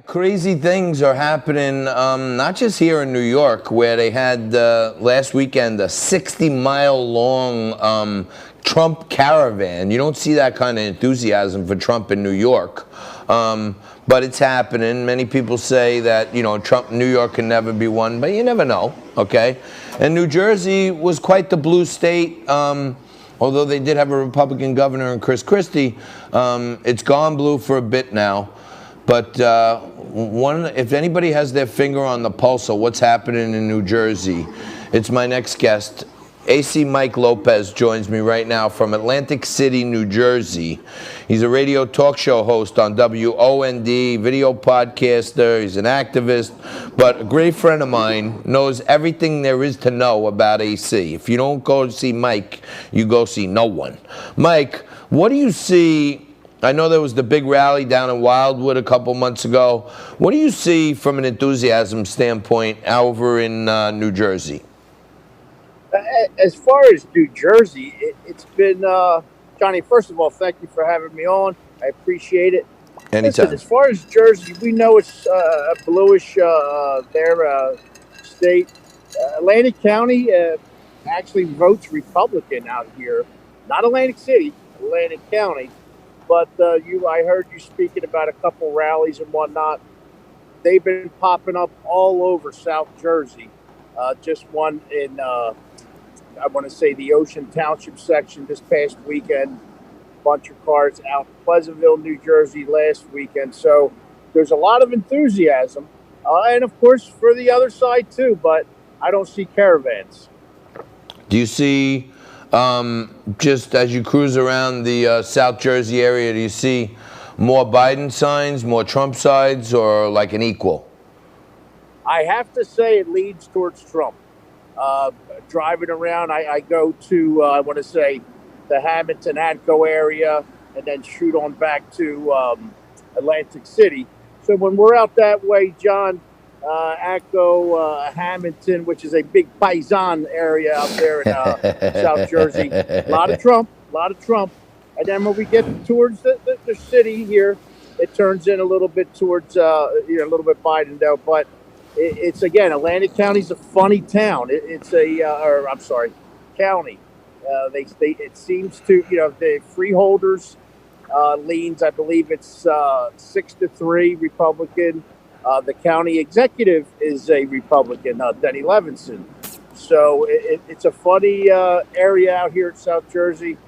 Crazy things are happening, not just here in New York, where they had last weekend a 60-mile long Trump caravan. You don't see that kind of enthusiasm for Trump in New York, but it's happening. Many people say that Trump, New York can never be won, but you never know. Okay, and New Jersey was quite the blue state. Although they did have a Republican governor in Chris Christie, it's gone blue for a bit now. But if anybody has their finger on the pulse of what's happening in New Jersey, it's my next guest. AC Mike Lopez joins me right now from Atlantic City, New Jersey. He's a radio talk show host on WOND, video podcaster. He's an activist, but a great friend of mine, knows everything there is to know about AC. If you don't go see Mike, you go see no one. Mike, what do you see? I know there was the big rally down in Wildwood a couple months ago. What do you see from an enthusiasm standpoint over in New Jersey? As far as New Jersey, it's been, Johnny, first of all, thank you for having me on. I appreciate it. Anytime. Listen, as far as Jersey, we know it's a bluish state. Atlantic County actually votes Republican out here. Not Atlantic City, Atlantic County. But I heard you speaking about a couple rallies and whatnot. They've been popping up all over South Jersey. Just one in, I want to say, the Ocean Township section this past weekend. Bunch of cars out in Pleasantville, New Jersey last weekend. So there's a lot of enthusiasm. And, of course, for the other side, too. But I don't see caravans. Do you see... just as you cruise around the South Jersey area, do you see more Biden signs, more Trump signs, or like an equal? I have to say it leads towards Trump. Driving around, I go to, I want to say, the Hamilton, Atco area, and then shoot on back to Atlantic City. So when we're out that way, John, Atco, Hamilton, which is a big paisan area out there in South Jersey. A lot of Trump. And then when we get towards the city here, it turns in a little bit towards, a little bit Biden, though. But it's, again, Atlantic County's a funny town. County. It seems to, the freeholders leans, I believe it's 6-3 Republican. The county executive is a Republican, Denny Levinson. So it's a funny area out here in South Jersey.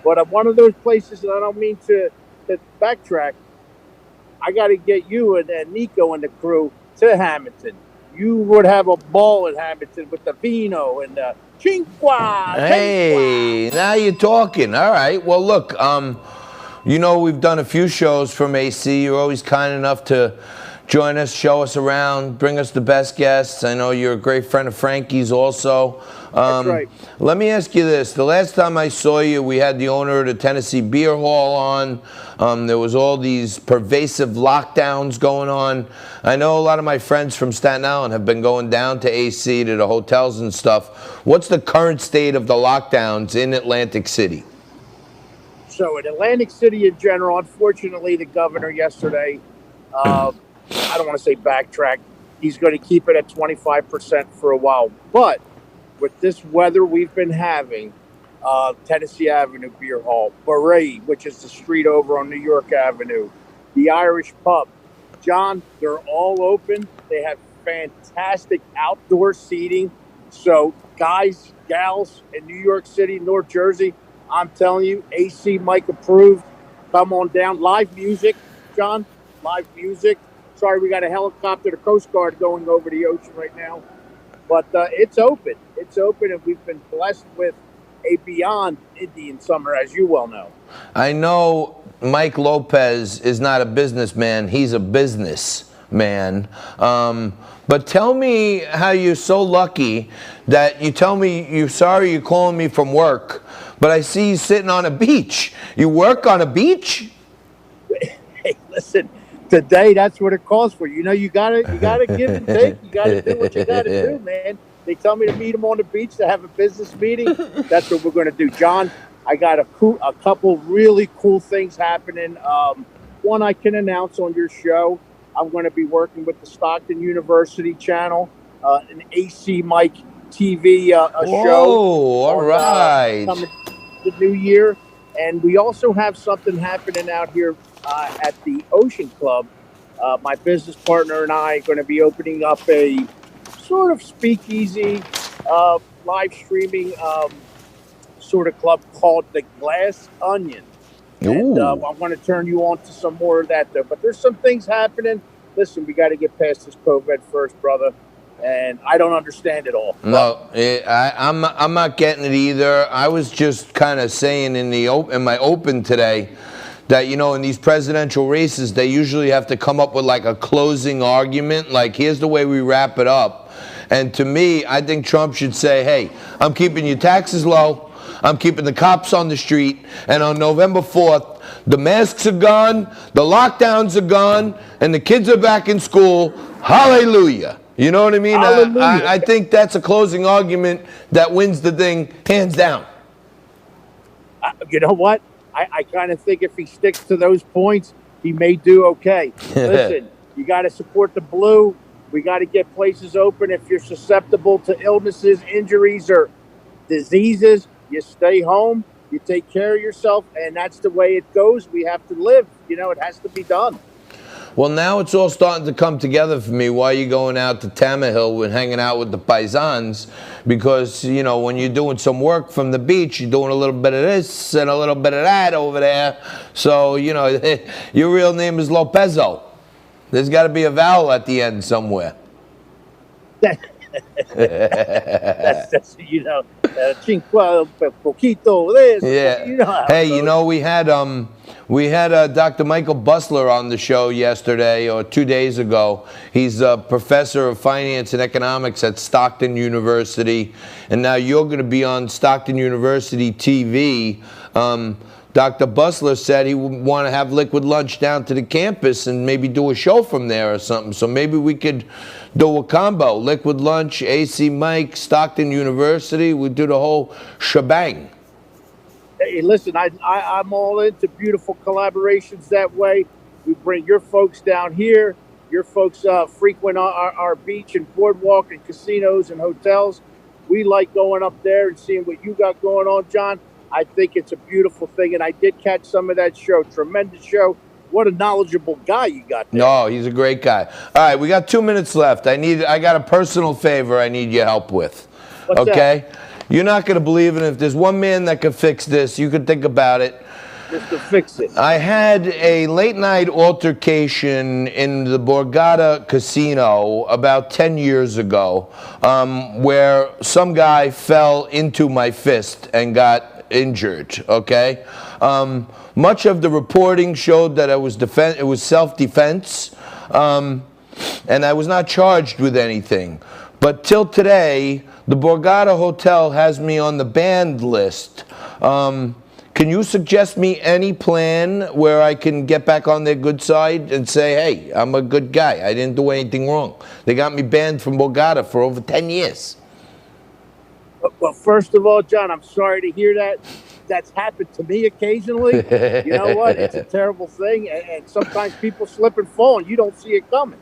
But one of those places, and I don't mean to backtrack, I got to get you and Nico and the crew to Hamilton. You would have a ball at Hamilton with the vino and the cinqua. Hey, now you're talking. All right. Well, look, we've done a few shows from AC. You're always kind enough to join us, show us around, bring us the best guests. I know you're a great friend of Frankie's also. That's right. Let me ask you this. The last time I saw you, we had the owner of the Tennessee Beer Hall on. There was all these pervasive lockdowns going on. I know a lot of my friends from Staten Island have been going down to AC, to the hotels and stuff. What's the current state of the lockdowns in Atlantic City? So in Atlantic City in general, unfortunately, the governor yesterday, I don't want to say backtrack. He's going to keep it at 25% for a while. But with this weather we've been having, Tennessee Avenue Beer Hall, Beret, which is the street over on New York Avenue, the Irish Pub, John, they're all open. They have fantastic outdoor seating. So guys, gals in New York City, North Jersey, I'm telling you, AC Mike approved. Come on down. Live music, John, live music. Sorry, we got a helicopter, the Coast Guard, going over the ocean right now. But it's open. It's open, and we've been blessed with a beyond Indian summer, as you well know. I know Mike Lopez is not a businessman. He's a businessman. But tell me how you're so lucky that you tell me you're sorry you're calling me from work, but I see you sitting on a beach. You work on a beach? Hey, listen. Today, that's what it calls for. You gotta give and take. You gotta do what you gotta do, man. They tell me to meet them on the beach to have a business meeting. That's what we're gonna do, John. I got a couple really cool things happening. One I can announce on your show. I'm going to be working with the Stockton University channel, an AC Mike TV a show Whoa, all on right. coming the new year. And we also have something happening out here at the Ocean Club. My business partner and I are going to be opening up a sort of speakeasy, live streaming sort of club called the Glass Onion. And I want to turn you on to some more of that, though. But there's some things happening. Listen, we got to get past this COVID first, brother. And I don't understand it all. No, I'm not getting it either. I was just kind of saying in my open today that, you know, in these presidential races, they usually have to come up with like a closing argument. Like, here's the way we wrap it up. And to me, I think Trump should say, hey, I'm keeping your taxes low. I'm keeping the cops on the street. And on November 4th, the masks are gone, the lockdowns are gone, and the kids are back in school. Hallelujah. You know what I mean? I think that's a closing argument that wins the thing hands down. You know what? I kind of think if he sticks to those points, he may do okay. Listen, you got to support the blue. We got to get places open. If you're susceptible to illnesses, injuries, or diseases, you stay home, you take care of yourself, and that's the way it goes. We have to live. You know, it has to be done. Well, now it's all starting to come together for me. Why are you going out to Tamahill and hanging out with the paisans? Because, you know, when you're doing some work from the beach, you're doing a little bit of this and a little bit of that over there. So, you know, your real name is Lopezo. There's got to be a vowel at the end somewhere. That's you know, cinque poquito this. Yeah. You know how hey, you know, we had Dr. Michael Busler on the show yesterday or 2 days ago. He's a professor of finance and economics at Stockton University, and now you're going to be on Stockton University TV. Dr. Busler said he would want to have Liquid Lunch down to the campus and maybe do a show from there or something. So maybe we could do a combo. Liquid Lunch, AC Mike, Stockton University. We do the whole shebang. Hey, listen, I'm all into beautiful collaborations that way. We bring your folks down here. Your folks frequent our beach and boardwalk and casinos and hotels. We like going up there and seeing what you got going on, John. I think it's a beautiful thing, and I did catch some of that show. Tremendous show. What a knowledgeable guy you got there. No, he's a great guy. All right, we got 2 minutes left. I got a personal favor I need your help with. What's okay? that? You're not going to believe it. If there's one man that could fix this, you could think about it. Just to fix it. I had a late-night altercation in the Borgata Casino about 10 years ago where some guy fell into my fist and got injured, okay? Much of the reporting showed that it was self-defense, and I was not charged with anything. But till today, the Borgata Hotel has me on the banned list. Can you suggest me any plan where I can get back on their good side and say, hey, I'm a good guy. I didn't do anything wrong. They got me banned from Borgata for over 10 years. Well, first of all, John, I'm sorry to hear that. That's happened to me occasionally. You know what? It's a terrible thing. And sometimes people slip and fall and you don't see it coming.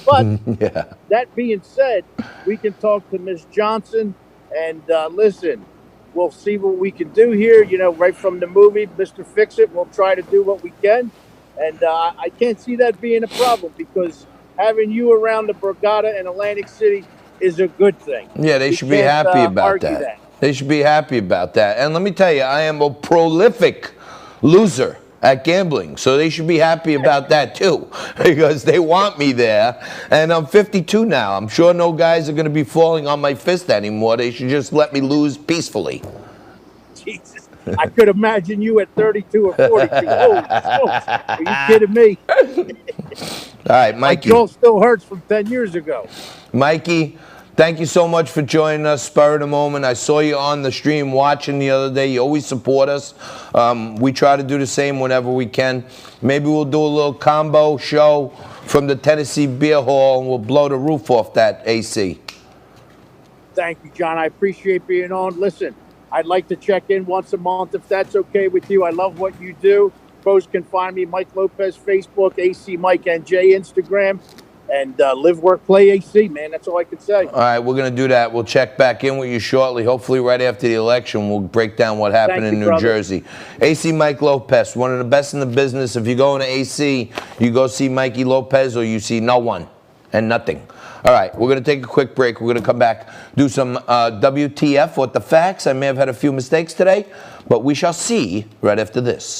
But yeah. That being said, we can talk to Ms. Johnson and listen, we'll see what we can do here. You know, right from the movie, Mr. Fix-It, we'll try to do what we can. And I can't see that being a problem because having you around the Borgata in Atlantic City is a good thing. Yeah, they should be happy about that. They should be happy about that. And let me tell you, I am a prolific loser at gambling, so they should be happy about that too, because they want me there. And I'm 52 now. I'm sure no guys are going to be falling on my fist anymore. They should just let me lose peacefully. Jesus, I could imagine you at 32 or 42. Holy smokes. Are you kidding me? All right, Mikey. My jaw still hurts from 10 years ago. Mikey, thank you so much for joining us, Spur of the Moment. I saw you on the stream watching the other day. You always support us. We try to do the same whenever we can. Maybe we'll do a little combo show from the Tennessee Beer Hall, and we'll blow the roof off that AC. Thank you, John. I appreciate being on. Listen, I'd like to check in once a month if that's okay with you. I love what you do. folks can find me, Mike Lopez, Facebook, AC Mike NJ, Instagram, and live, work, play AC, man. That's all I can say. All right, we're going to do that. We'll check back in with you shortly. Hopefully right after the election, we'll break down what happened in New Jersey. AC Mike Lopez, one of the best in the business. If you go into AC, you go see Mikey Lopez or you see no one and nothing. All right, we're going to take a quick break. We're going to come back, do some WTF, what the facts. I may have had a few mistakes today, but we shall see right after this.